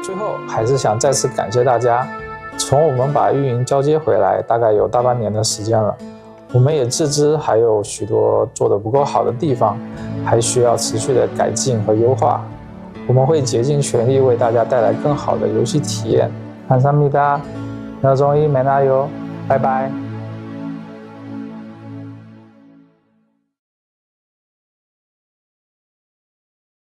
最后还是想再次感谢大家，从我们把运营交接回来，大概有大半年的时间了，我们也自知还有许多做得不够好的地方，还需要持续的改进和优化。我们会竭尽全力为大家带来更好的游戏体验。감사합니다。那中医没那油，拜拜。